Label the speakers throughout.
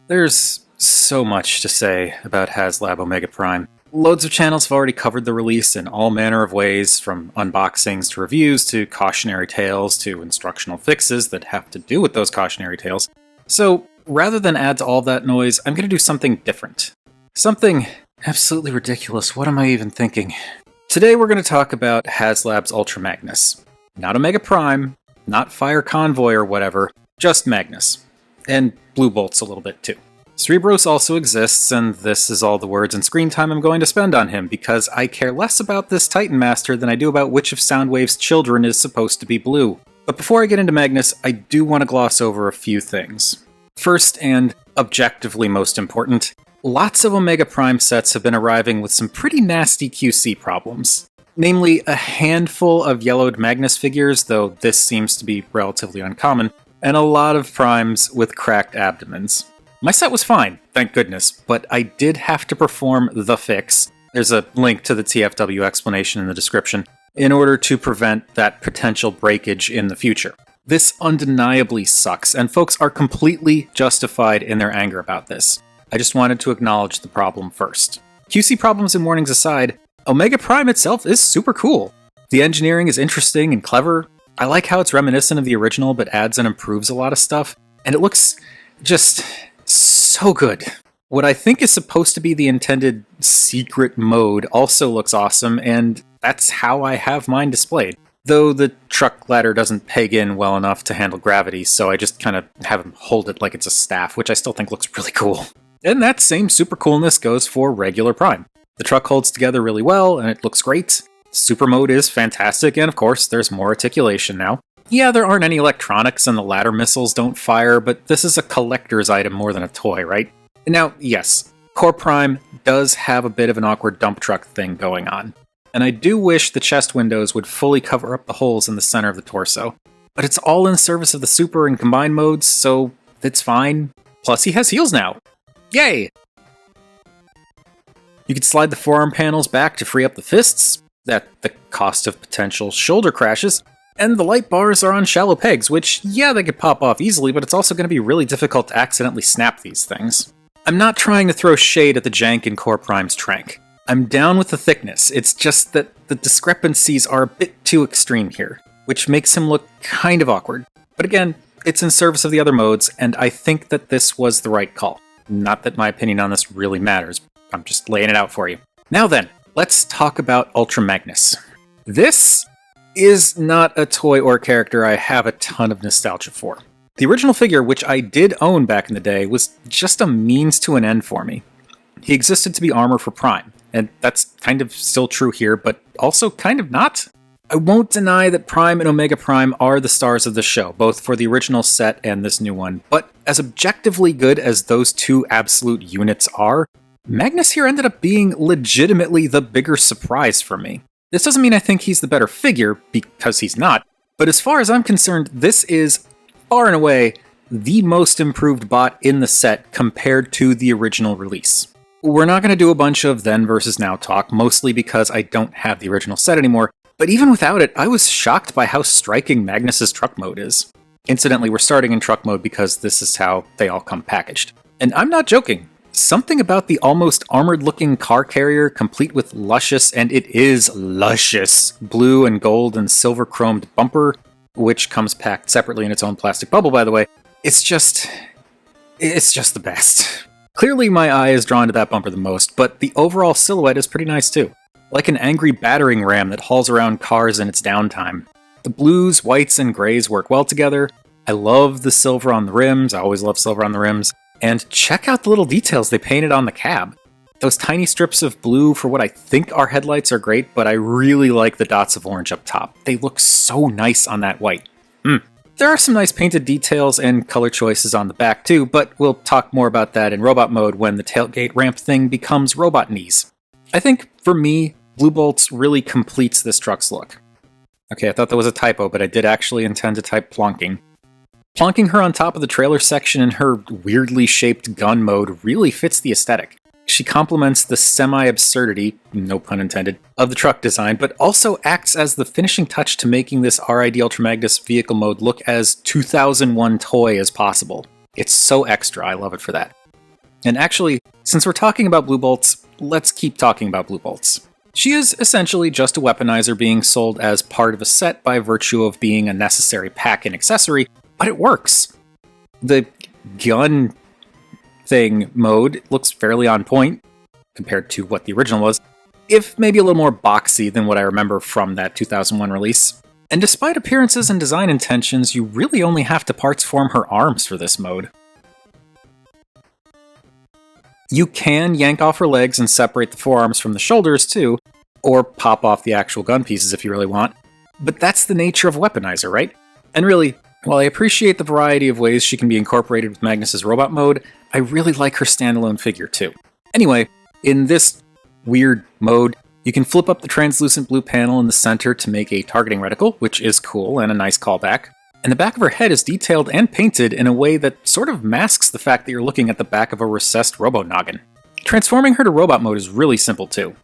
Speaker 1: There's so much to say about HasLab Omega Prime. Loads of channels have already covered the release in all manner of ways, from unboxings to reviews to cautionary tales to instructional fixes that have to do with those cautionary tales. So, rather than add to all that noise, I'm going to do something different. Something absolutely ridiculous. What am I even thinking? Today we're going to talk about HasLab's Ultra Magnus. Not Omega Prime, not Fire Convoy or whatever, just Magnus. And Blue Bolt's a little bit too. Cerebros also exists, and this is all the words and screen time I'm going to spend on him, because I care less about this Titan Master than I do about which of Soundwave's children is supposed to be blue. But before I get into Magnus, I do want to gloss over a few things. First, and objectively most important, lots of Omega Prime sets have been arriving with some pretty nasty QC problems. Namely, a handful of yellowed Magnus figures, though this seems to be relatively uncommon, and a lot of primes with cracked abdomens. My set was fine, thank goodness, but I did have to perform the fix. There's a link to the TFW explanation in the description, in order to prevent that potential breakage in the future. This undeniably sucks, and folks are completely justified in their anger about this. I just wanted to acknowledge the problem first. QC problems and warnings aside, Omega Prime itself is super cool. The engineering is interesting and clever. I like how it's reminiscent of the original, but adds and improves a lot of stuff, and it looks just so good. What I think is supposed to be the intended secret mode also looks awesome, and that's how I have mine displayed. Though the truck ladder doesn't peg in well enough to handle gravity, so I just kind of have him hold it like it's a staff, which I still think looks really cool. And that same super coolness goes for regular Prime. The truck holds together really well, and it looks great. Super mode is fantastic, and of course, there's more articulation now. Yeah, there aren't any electronics and the ladder missiles don't fire, but this is a collector's item more than a toy, right? Now, yes, Core Prime does have a bit of an awkward dump truck thing going on. And I do wish the chest windows would fully cover up the holes in the center of the torso. But it's all in service of the super and combined modes, so it's fine. Plus, he has heels now. Yay! You can slide the forearm panels back to free up the fists, at the cost of potential shoulder crashes. And the light bars are on shallow pegs, which, yeah, they could pop off easily, but it's also going to be really difficult to accidentally snap these things. I'm not trying to throw shade at the jank in Core Prime's trank. I'm down with the thickness, it's just that the discrepancies are a bit too extreme here, which makes him look kind of awkward. But again, it's in service of the other modes, and I think that this was the right call. Not that my opinion on this really matters, I'm just laying it out for you. Now then, let's talk about Ultra Magnus. This is not a toy or character I have a ton of nostalgia for. The original figure, which I did own back in the day, was just a means to an end for me. He existed to be armor for Prime, and that's kind of still true here, but also kind of not. I won't deny that Prime and Omega Prime are the stars of the show, both for the original set and this new one, but as objectively good as those two absolute units are, Magnus here ended up being legitimately the bigger surprise for me. This doesn't mean I think he's the better figure, because he's not, but as far as I'm concerned, this is, far and away, the most improved bot in the set compared to the original release. We're not going to do a bunch of then versus now talk, mostly because I don't have the original set anymore, but even without it, I was shocked by how striking Magnus's truck mode is. Incidentally, we're starting in truck mode because this is how they all come packaged. And I'm not joking. Something about the almost armored-looking car carrier, complete with luscious, and it is luscious, blue and gold and silver-chromed bumper, which comes packed separately in its own plastic bubble, by the way. It's just the best. Clearly my eye is drawn to that bumper the most, but the overall silhouette is pretty nice too. Like an angry battering ram that hauls around cars in its downtime. The blues, whites, and grays work well together. I love the silver on the rims, I always love silver on the rims. And check out the little details they painted on the cab. Those tiny strips of blue for what I think are headlights are great, but I really like the dots of orange up top. They look so nice on that white. There are some nice painted details and color choices on the back too, but we'll talk more about that in robot mode when the tailgate ramp thing becomes robot knees. I think, for me, Blue Bolts really completes this truck's look. Okay, I thought that was a typo, but I did actually intend to type plonking. Plonking her on top of the trailer section in her weirdly shaped gun mode really fits the aesthetic. She complements the semi-absurdity, no pun intended, of the truck design, but also acts as the finishing touch to making this RID Ultra Magnus vehicle mode look as 2001 toy as possible. It's so extra, I love it for that. And actually, since we're talking about blue bolts, let's keep talking about blue bolts. She is essentially just a weaponizer being sold as part of a set by virtue of being a necessary pack and accessory, but it works. The gun thing mode looks fairly on point compared to what the original was, if maybe a little more boxy than what I remember from that 2001 release. And despite appearances and design intentions, you really only have to parts form her arms for this mode. You can yank off her legs and separate the forearms from the shoulders too, or pop off the actual gun pieces if you really want, but that's the nature of Weaponizer, right? And really, while I appreciate the variety of ways she can be incorporated with Magnus's robot mode, I really like her standalone figure too. Anyway, in this weird mode, you can flip up the translucent blue panel in the center to make a targeting reticle, which is cool and a nice callback. And the back of her head is detailed and painted in a way that sort of masks the fact that you're looking at the back of a recessed robo-noggin. Transforming her to robot mode is really simple too.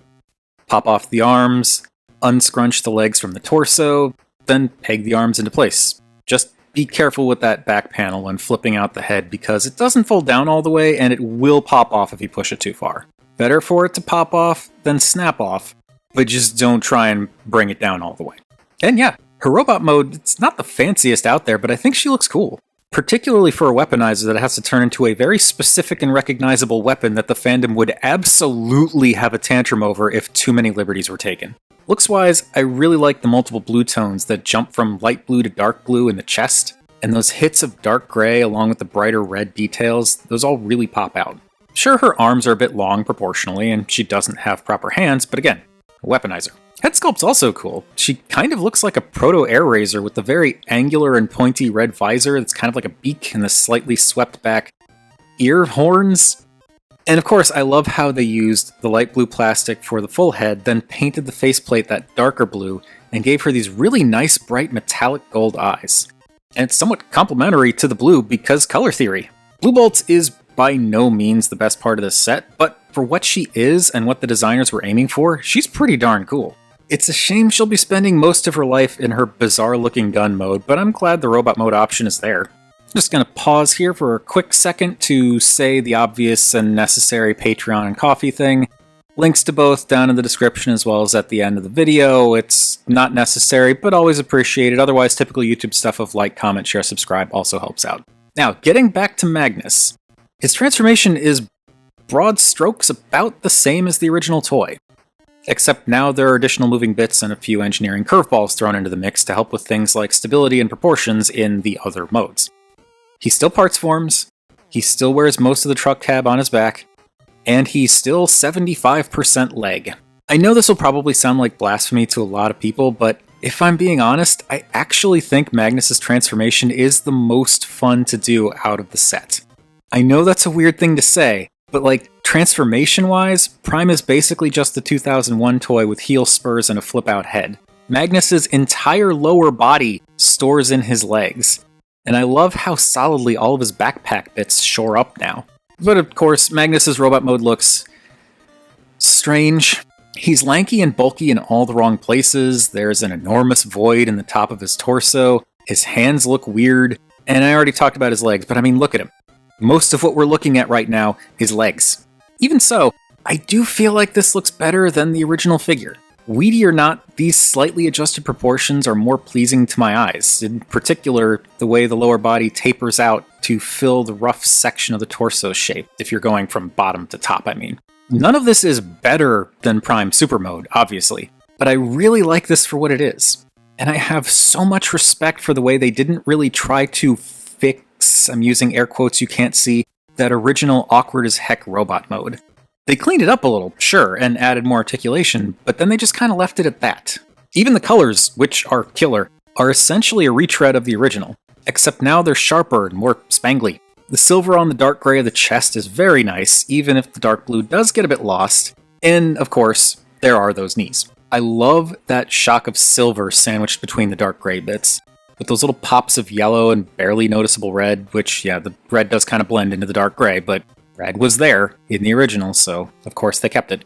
Speaker 1: Pop off the arms, unscrunch the legs from the torso, then peg the arms into place. Just be careful with that back panel when flipping out the head because it doesn't fold down all the way and it will pop off if you push it too far. Better for it to pop off than snap off, but just don't try and bring it down all the way. And yeah, her robot mode, it's not the fanciest out there, but I think she looks cool. Particularly for a weaponizer that has to turn into a very specific and recognizable weapon that the fandom would absolutely have a tantrum over if too many liberties were taken. Looks-wise, I really like the multiple blue tones that jump from light blue to dark blue in the chest, and those hits of dark gray along with the brighter red details, those all really pop out. Sure, her arms are a bit long proportionally, and she doesn't have proper hands, but again, a weaponizer. Head sculpt's also cool. She kind of looks like a proto-air razor with the very angular and pointy red visor that's kind of like a beak and the slightly swept back ear horns. And of course, I love how they used the light blue plastic for the full head, then painted the faceplate that darker blue, and gave her these really nice bright metallic gold eyes. And it's somewhat complementary to the blue because color theory. Blue Bolts is by no means the best part of this set, but for what she is and what the designers were aiming for, she's pretty darn cool. It's a shame she'll be spending most of her life in her bizarre-looking gun mode, but I'm glad the robot mode option is there. I'm just going to pause here for a quick second to say the obvious and necessary Patreon and Ko-fi thing. Links to both down in the description as well as at the end of the video. It's not necessary, but always appreciated. Otherwise, typical YouTube stuff of like, comment, share, subscribe also helps out. Now, getting back to Magnus. His transformation is broad strokes about the same as the original toy. Except now there are additional moving bits and a few engineering curveballs thrown into the mix to help with things like stability and proportions in the other modes. He still parts forms, he still wears most of the truck cab on his back, and he's still 75% leg. I know this will probably sound like blasphemy to a lot of people, but if I'm being honest, I actually think Magnus's transformation is the most fun to do out of the set. I know that's a weird thing to say, but like, transformation-wise, Prime is basically just the 2001 toy with heel spurs and a flip-out head. Magnus's entire lower body stores in his legs, and I love how solidly all of his backpack bits shore up now. But of course, Magnus's robot mode looks strange. He's lanky and bulky in all the wrong places, there's an enormous void in the top of his torso, his hands look weird, and I already talked about his legs, but I mean, look at him. Most of what we're looking at right now is legs. Even so, I do feel like this looks better than the original figure. Weedy or not, these slightly adjusted proportions are more pleasing to my eyes. In particular, the way the lower body tapers out to fill the rough section of the torso shape, if you're going from bottom to top, I mean. None of this is better than Prime Super Mode, obviously, but I really like this for what it is. And I have so much respect for the way they didn't really try to fix, I'm using air quotes you can't see, that original awkward as heck robot mode. They cleaned it up a little, sure, and added more articulation, but then they just kind of left it at that. Even the colors, which are killer, are essentially a retread of the original, except now they're sharper and more spangly. The silver on the dark gray of the chest is very nice, even if the dark blue does get a bit lost, and of course, there are those knees. I love that shock of silver sandwiched between the dark gray bits, with those little pops of yellow and barely noticeable red, which, yeah, the red does kind of blend into the dark gray, but red was there in the original, so of course they kept it.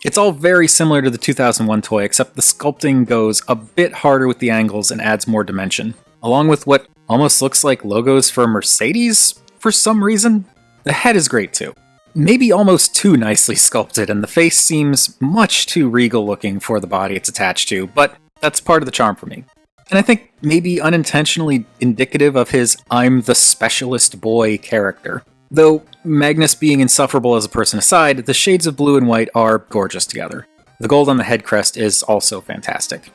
Speaker 1: It's all very similar to the 2001 toy, except the sculpting goes a bit harder with the angles and adds more dimension, along with what almost looks like logos for Mercedes for some reason. The head is great too. maybe almost too nicely sculpted, and the face seems much too regal looking for the body it's attached to, but that's part of the charm for me. And I think maybe unintentionally indicative of his I'm the specialist boy character. Though Magnus being insufferable as a person aside, the shades of blue and white are gorgeous together. The gold on the head crest is also fantastic.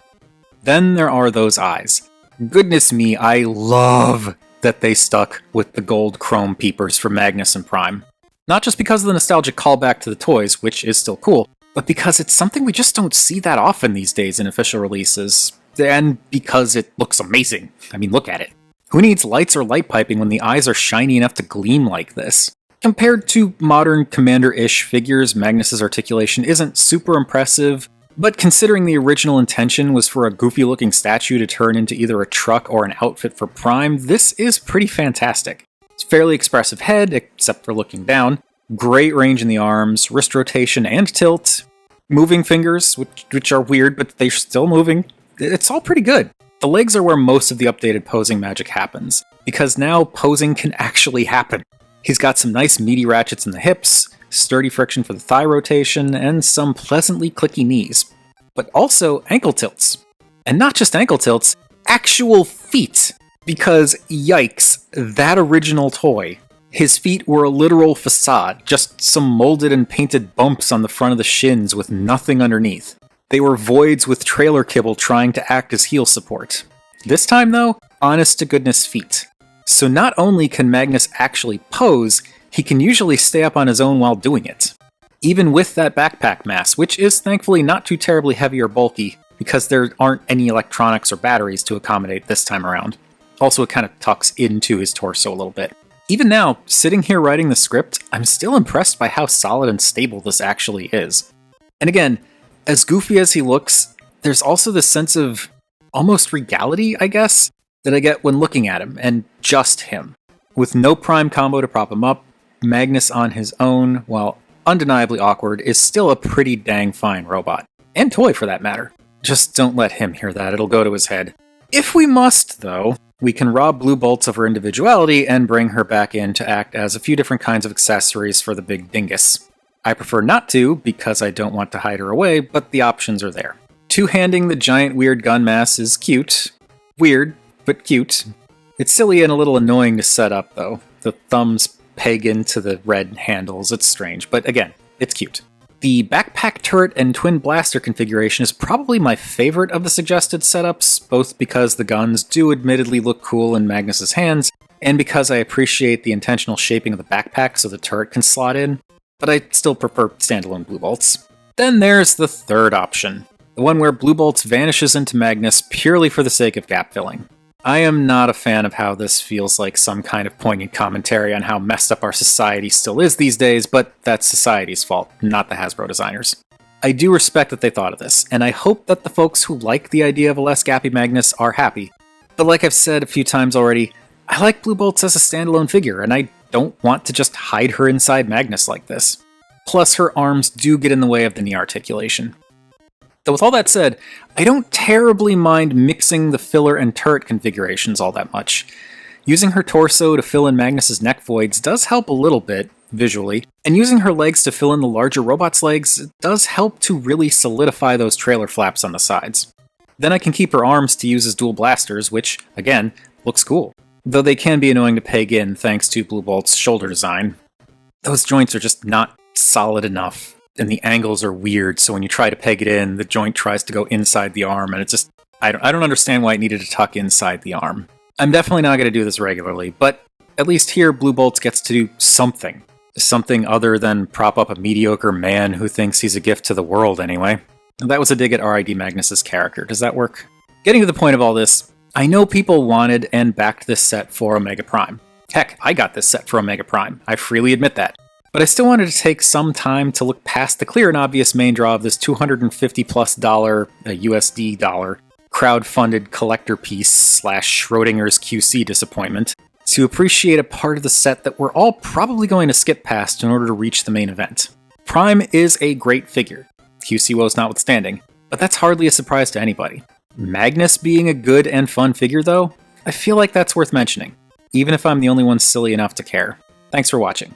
Speaker 1: Then there are those eyes. Goodness me, I love that they stuck with the gold chrome peepers from Magnus and Prime. Not just because of the nostalgic callback to the toys, which is still cool, but because it's something we just don't see that often these days in official releases, and because it looks amazing. I mean, look at it. Who needs lights or light piping when the eyes are shiny enough to gleam like this? Compared to modern Commander-ish figures, Magnus's articulation isn't super impressive, but considering the original intention was for a goofy-looking statue to turn into either a truck or an outfit for Prime, this is pretty fantastic. It's a fairly expressive head, except for looking down, great range in the arms, wrist rotation and tilt, moving fingers, which are weird, but they're still moving. It's all pretty good. The legs are where most of the updated posing magic happens, because now posing can actually happen. He's got some nice meaty ratchets in the hips, sturdy friction for the thigh rotation, and some pleasantly clicky knees. But also ankle tilts. And not just ankle tilts, actual feet! Because, yikes, that original toy. His feet were a literal facade, just some molded and painted bumps on the front of the shins with nothing underneath. They were voids with trailer kibble trying to act as heel support. This time, though, honest-to-goodness feet. So not only can Magnus actually pose, he can usually stay up on his own while doing it. Even with that backpack mass, which is thankfully not too terribly heavy or bulky, because there aren't any electronics or batteries to accommodate this time around. Also, it kind of tucks into his torso a little bit. Even now, sitting here writing the script, I'm still impressed by how solid and stable this actually is. And again, as goofy as he looks, there's also this sense of almost regality, I guess, that I get when looking at him, and just him. With no Prime combo to prop him up, Magnus on his own, while undeniably awkward, is still a pretty dang fine robot. And toy, for that matter. Just don't let him hear that, it'll go to his head. If we must, though, we can rob Blue Bolts of her individuality and bring her back in to act as a few different kinds of accessories for the big dingus. I prefer not to, because I don't want to hide her away, but the options are there. Two-handing the giant weird gun mass is cute. Weird, but cute. It's silly and a little annoying to set up, though. The thumbs peg into the red handles, it's strange, but again, it's cute. The backpack turret and twin blaster configuration is probably my favorite of the suggested setups, both because the guns do admittedly look cool in Magnus's hands, and because I appreciate the intentional shaping of the backpack so the turret can slot in, but I still prefer standalone Blue Bolts. Then there's the third option, the one where Blue Bolts vanishes into Magnus purely for the sake of gap filling. I am not a fan of how this feels like some kind of poignant commentary on how messed up our society still is these days, but that's society's fault, not the Hasbro designers. I do respect that they thought of this, and I hope that the folks who like the idea of a less gappy Magnus are happy. But like I've said a few times already, I like Blue Bolts as a standalone figure, and I don't want to just hide her inside Magnus like this. Plus, her arms do get in the way of the knee articulation. Though with all that said, I don't terribly mind mixing the filler and turret configurations all that much. Using her torso to fill in Magnus's neck voids does help a little bit, visually, and using her legs to fill in the larger robot's legs does help to really solidify those trailer flaps on the sides. Then I can keep her arms to use as dual blasters, which, again, looks cool. Though they can be annoying to peg in thanks to Blue Bolt's shoulder design. Those joints are just not solid enough. And the angles are weird, so when you try to peg it in, the joint tries to go inside the arm, and it's just... I don't understand why it needed to tuck inside the arm. I'm definitely not going to do this regularly, but at least here Blue Bolts gets to do something. Something other than prop up a mediocre man who thinks he's a gift to the world, anyway. And that was a dig at R.I.D. Magnus's character. Does that work? Getting to the point of all this, I know people wanted and backed this set for Omega Prime. Heck, I got this set for Omega Prime. I freely admit that. But I still wanted to take some time to look past the clear and obvious main draw of this $250+ USD dollar crowd-funded collector piece / Schrodinger's QC disappointment to appreciate a part of the set that we're all probably going to skip past in order to reach the main event. Prime is a great figure, QC Woes notwithstanding, but that's hardly a surprise to anybody. Magnus being a good and fun figure though, I feel like that's worth mentioning, even if I'm the only one silly enough to care. Thanks for watching.